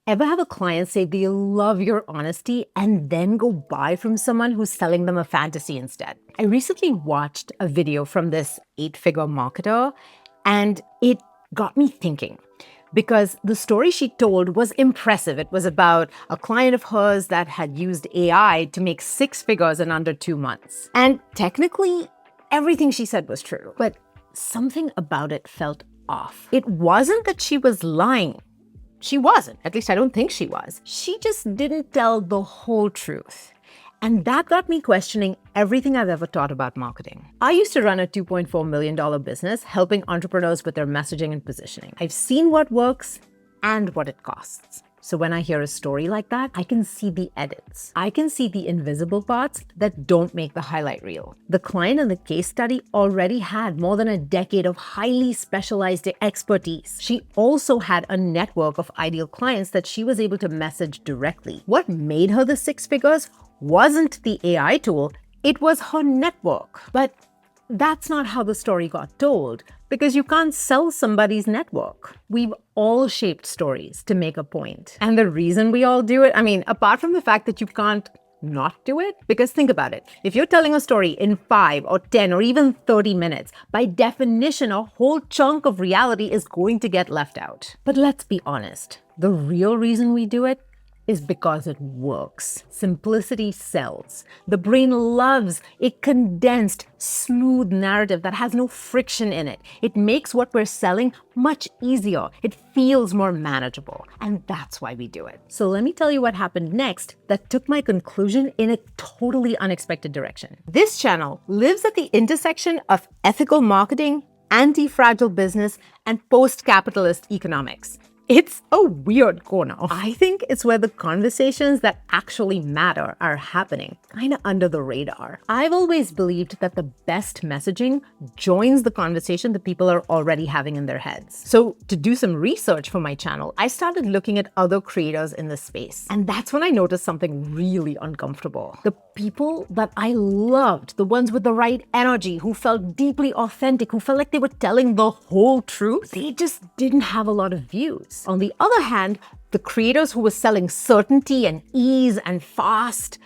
Ever have a client say they love your honesty and then go buy from someone who's selling them a fantasy instead? I recently watched a video from this 8-figure marketer, and it got me thinking because the story she told was impressive. It was about a client of hers that had used AI to make 6 figures in under 2 months. And technically, everything she said was true, but something about it felt off. It wasn't that she was lying. She wasn't. At least I don't think she was. She just didn't tell the whole truth. And that got me questioning everything I've ever taught about marketing. I used to run a $2.4 million business helping entrepreneurs with their messaging and positioning. I've seen what works and what it costs. So when I hear a story like that, I can see the edits. I can see the invisible parts that don't make the highlight reel. The client in the case study already had more than a decade of highly specialized expertise. She also had a network of ideal clients that she was able to message directly. What made her the 6 figures wasn't the AI tool, it was her network. But that's not how the story got told, because you can't sell somebody's network. We've all shaped stories to make a point. And the reason we all do it, apart from the fact that you can't not do it, because think about it. If you're telling a story in 5 or 10 or even 30 minutes, by definition, a whole chunk of reality is going to get left out. But let's be honest. The real reason we do it is because it works. Simplicity sells. The brain loves a condensed, smooth narrative that has no friction in it. It makes what we're selling much easier. It feels more manageable. And that's why we do it. So let me tell you what happened next that took my conclusion in a totally unexpected direction. This channel lives at the intersection of ethical marketing, anti-fragile business, and post-capitalist economics. It's a weird corner. I think it's where the conversations that actually matter are happening, kind of under the radar. I've always believed that the best messaging joins the conversation that people are already having in their heads. So to do some research for my channel, I started looking at other creators in this space. And that's when I noticed something really uncomfortable. The people that I loved, the ones with the right energy, who felt deeply authentic, who felt like they were telling the whole truth, they just didn't have a lot of views. On the other hand, the creators who were selling certainty and ease and fast,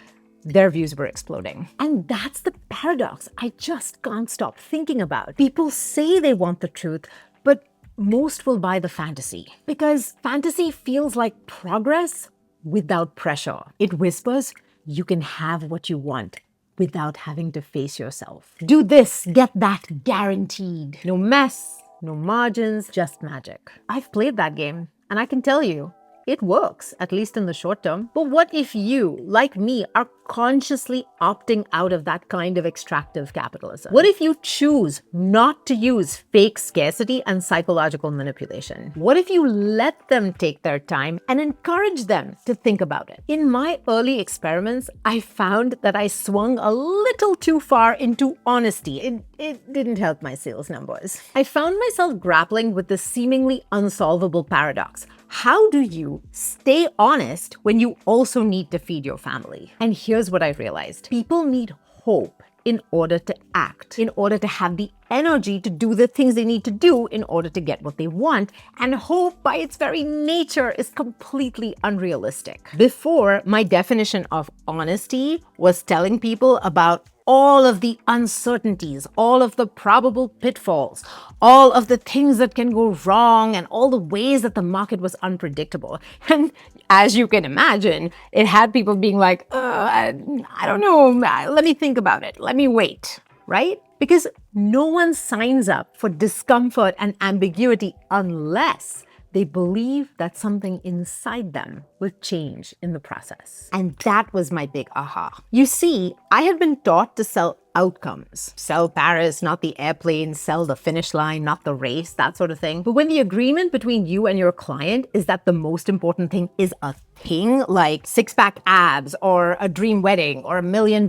their views were exploding. And that's the paradox I just can't stop thinking about. People say they want the truth, but most will buy the fantasy. Because fantasy feels like progress without pressure. It whispers, you can have what you want without having to face yourself. Do this, get that, guaranteed. No mess, no margins, just magic. I've played that game, and I can tell you, it works, at least in the short term. But what if you, like me, are consciously opting out of that kind of extractive capitalism? What if you choose not to use fake scarcity and psychological manipulation? What if you let them take their time and encourage them to think about it? In my early experiments, I found that I swung a little too far into honesty. It didn't help my sales numbers. I found myself grappling with this seemingly unsolvable paradox. How do you stay honest when you also need to feed your family? And here's what I realized. People need hope in order to act, in order to have the energy to do the things they need to do in order to get what they want. And hope, by its very nature, is completely unrealistic. Before, my definition of honesty was telling people about all of the uncertainties, all of the probable pitfalls, all of the things that can go wrong, and all the ways that the market was unpredictable. And as you can imagine, it had people being like, I don't know, let me think about it, let me wait, right? Because no one signs up for discomfort and ambiguity unless they believe that something inside them will change in the process. And that was my big aha. You see, I had been taught to sell outcomes. Sell Paris, not the airplane, sell the finish line, not the race, that sort of thing. But when the agreement between you and your client is that the most important thing is a thing like 6-pack abs or a dream wedding or $1 million,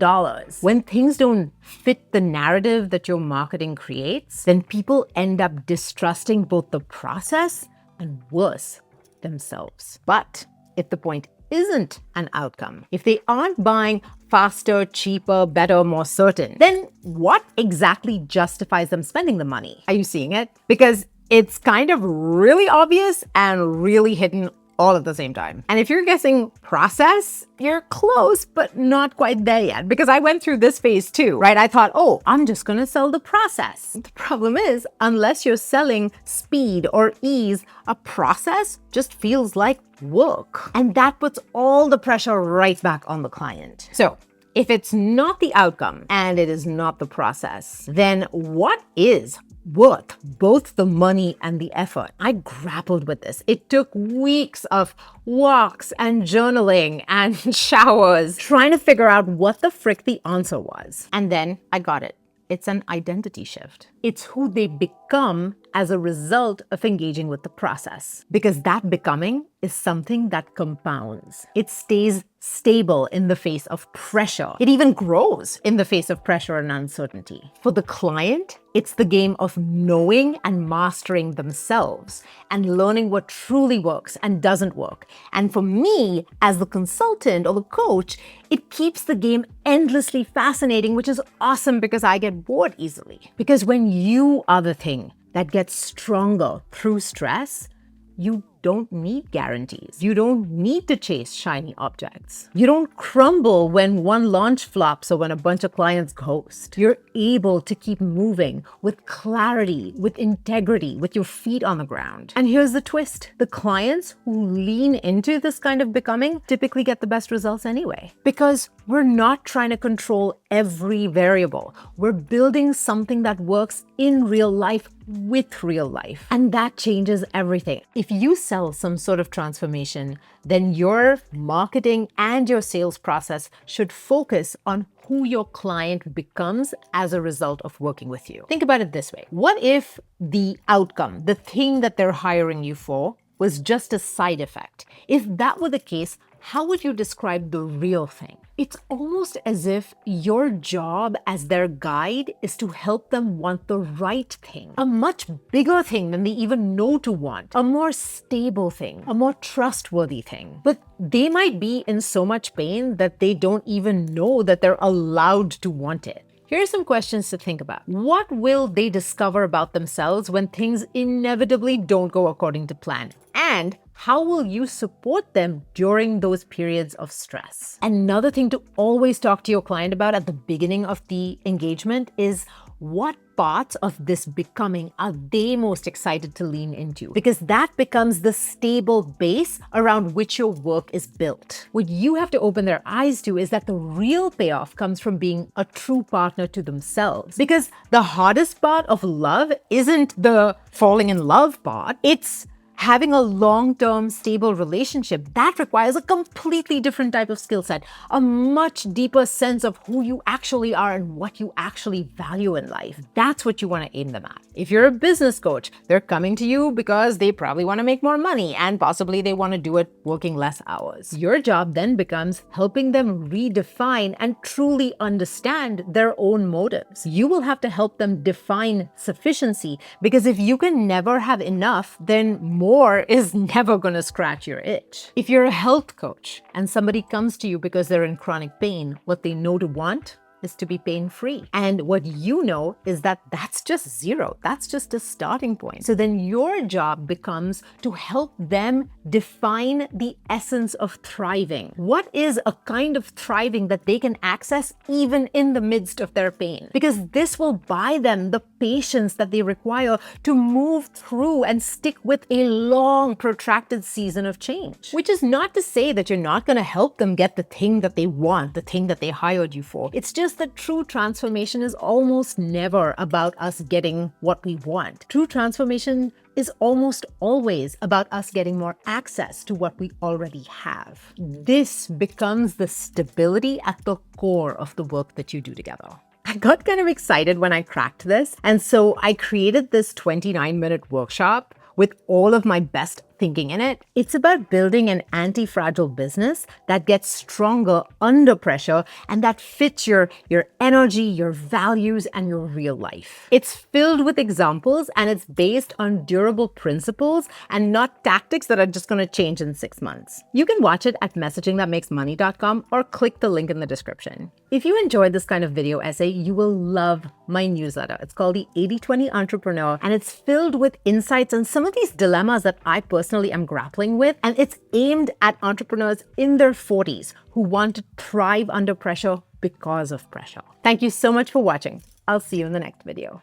when things don't fit the narrative that your marketing creates, then people end up distrusting both the process and worse, themselves. But if the point isn't an outcome, if they aren't buying faster, cheaper, better, more certain, then what exactly justifies them spending the money? Are you seeing it? Because it's kind of really obvious and really hidden all at the same time. And if you're guessing process, you're close, but not quite there yet, because I went through this phase too, right? I thought, oh, I'm just gonna sell the process. The problem is, unless you're selling speed or ease, a process just feels like work. And that puts all the pressure right back on the client. So if it's not the outcome and it is not the process, then what is worth both the money and the effort? I grappled with this. It took weeks of walks and journaling and showers trying to figure out what the frick the answer was. And then I got it. It's an identity shift. It's who they become as a result of engaging with the process. Because that becoming is something that compounds. It stays stable in the face of pressure. It even grows in the face of pressure and uncertainty. For the client, it's the game of knowing and mastering themselves and learning what truly works and doesn't work. And for me, as the consultant or the coach, it keeps the game endlessly fascinating, which is awesome because I get bored easily. Because when you are the thing that gets stronger through stress, you don't need guarantees. You don't need to chase shiny objects. You don't crumble when one launch flops or when a bunch of clients ghost. You're able to keep moving with clarity, with integrity, with your feet on the ground. And here's the twist. The clients who lean into this kind of becoming typically get the best results anyway. Because we're not trying to control every variable. We're building something that works in real life with real life. And that changes everything. If you sell some sort of transformation, then your marketing and your sales process should focus on who your client becomes as a result of working with you. Think about it this way. What if the outcome, the thing that they're hiring you for, was just a side effect? If that were the case, how would you describe the real thing? It's almost as if your job as their guide is to help them want the right thing, a much bigger thing than they even know to want, a more stable thing, a more trustworthy thing. But they might be in so much pain that they don't even know that they're allowed to want it. Here are some questions to think about. What will they discover about themselves when things inevitably don't go according to plan? And how will you support them during those periods of stress? Another thing to always talk to your client about at the beginning of the engagement is what parts of this becoming are they most excited to lean into? Because that becomes the stable base around which your work is built. What you have to open their eyes to is that the real payoff comes from being a true partner to themselves. Because the hardest part of love isn't the falling in love part, it's having a long-term stable relationship. That requires a completely different type of skill set, a much deeper sense of who you actually are and what you actually value in life. That's what you want to aim them at. If you're a business coach, they're coming to you because they probably want to make more money and possibly they want to do it working less hours. Your job then becomes helping them redefine and truly understand their own motives. You will have to help them define sufficiency, because if you can never have enough, then more is never going to scratch your itch. If you're a health coach and somebody comes to you because they're in chronic pain, what they know to want is to be pain-free. And what you know is that that's just zero. That's just a starting point. So then your job becomes to help them define the essence of thriving. What is a kind of thriving that they can access even in the midst of their pain? Because this will buy them the patience that they require to move through and stick with a long, protracted season of change. Which is not to say that you're not going to help them get the thing that they want, the thing that they hired you for. It's just that true transformation is almost never about us getting what we want. True transformation is almost always about us getting more access to what we already have. This becomes the stability at the core of the work that you do together. I got kind of excited when I cracked this, and so I created this 29-minute workshop with all of my best thinking in it. It's about building an anti-fragile business that gets stronger under pressure and that fits your energy, your values, and your real life. It's filled with examples and it's based on durable principles and not tactics that are just going to change in 6 months. You can watch it at messagingthatmakesmoney.com or click the link in the description. If you enjoyed this kind of video essay, you will love my newsletter. It's called the 80/20 Entrepreneur, and it's filled with insights on some of these dilemmas that I personally personally am grappling with, and it's aimed at entrepreneurs in their 40s who want to thrive under pressure because of pressure. Thank you so much for watching. I'll see you in the next video.